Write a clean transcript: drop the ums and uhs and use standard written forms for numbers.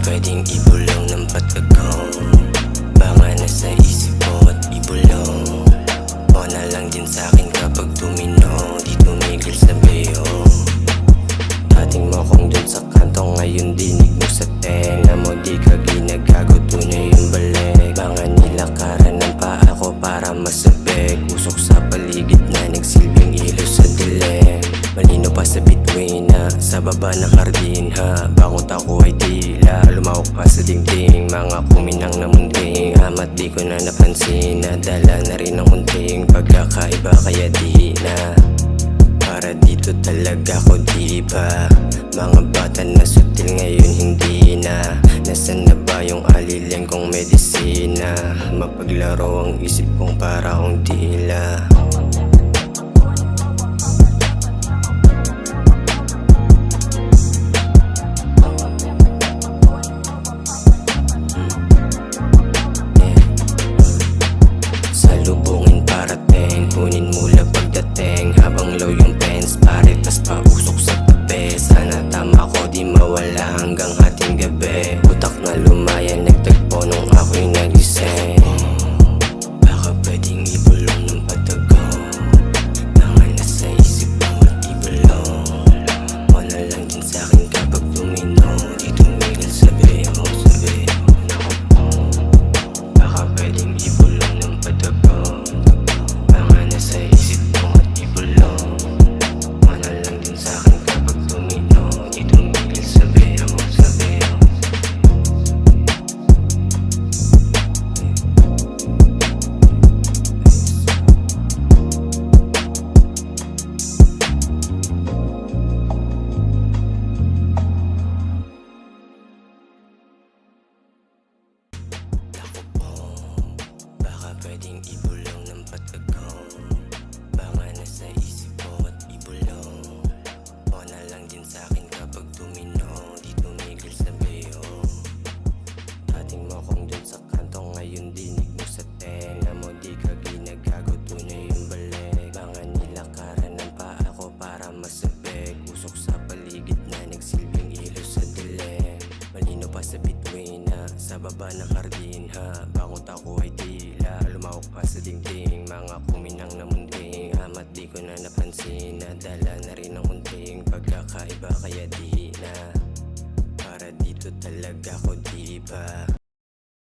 pwedeng ibulong ng patago. Baka nasa isip ko at ibulong. O na lang din sa'kin kapag tumino, di tumigil sa beyo. Dating mo kong dun sa kanto, ngayon dinig mo sa tenga mo. Di ka ginagago, tunay yung balik. Baka nilakaran ng paa ko para masabik. Usok sa paligid na nagsilbing ilo sa dilim. Malino pa sa bituin na sa baba ng hardin ha. Bangot ako ay tila lumawak pa sa dingding. Mga kuminang na munding amat di ko na napansin. Nadala na rin ang kunting pagkakaiba kaya di na. Para dito talaga ko diba. Mga bata na sutil ngayon hindi na. Nasaan na ba yung alileng kong medisina? Mapaglaro ang isip kong para akong dila. Salubungin parating, kunin mula pagdating. Habang low yung pens, pare tas pausok sa tabi. Sana tama ko di mawala hanggang hating gabi. Utak na lumayan, nagtagpo nung ako'y nagising. Baka pwedeng ibulong ng patago. Baka nasa isip mo at ibulong. O na lang din sa'kin kapag tumino, di tumigil sa beho, sa beho. Baka pwedeng ibulong ng patago. Baka nasa isip mo at ibulong. O na lang din sa'kin kapag tumino, di tumigil sa beho, sa beho. Baka pwedeng ibulong ng patago. Baka nasa isip ko at ibulong. O na lang din sa'kin kapag tumino, di tumigil sa beyo. Dating mo kong dun sa kanto, ngayon dinig mo sa tenga mo. Di ka ginagago, tunay yung balik. Baka nilakaran ng paa ko para masabik. Usok sa paligid na nagsilbing ilo sa dilim. Malino pa sa bituin na sa baba ng hardin ha. Bangot ako ay tila lumawak pa sa dingding. Mga kuminang na munding amat di ko na napansin. Nadala na rin ang kunting pagkakaiba kaya di na. Para dito talaga ko diba.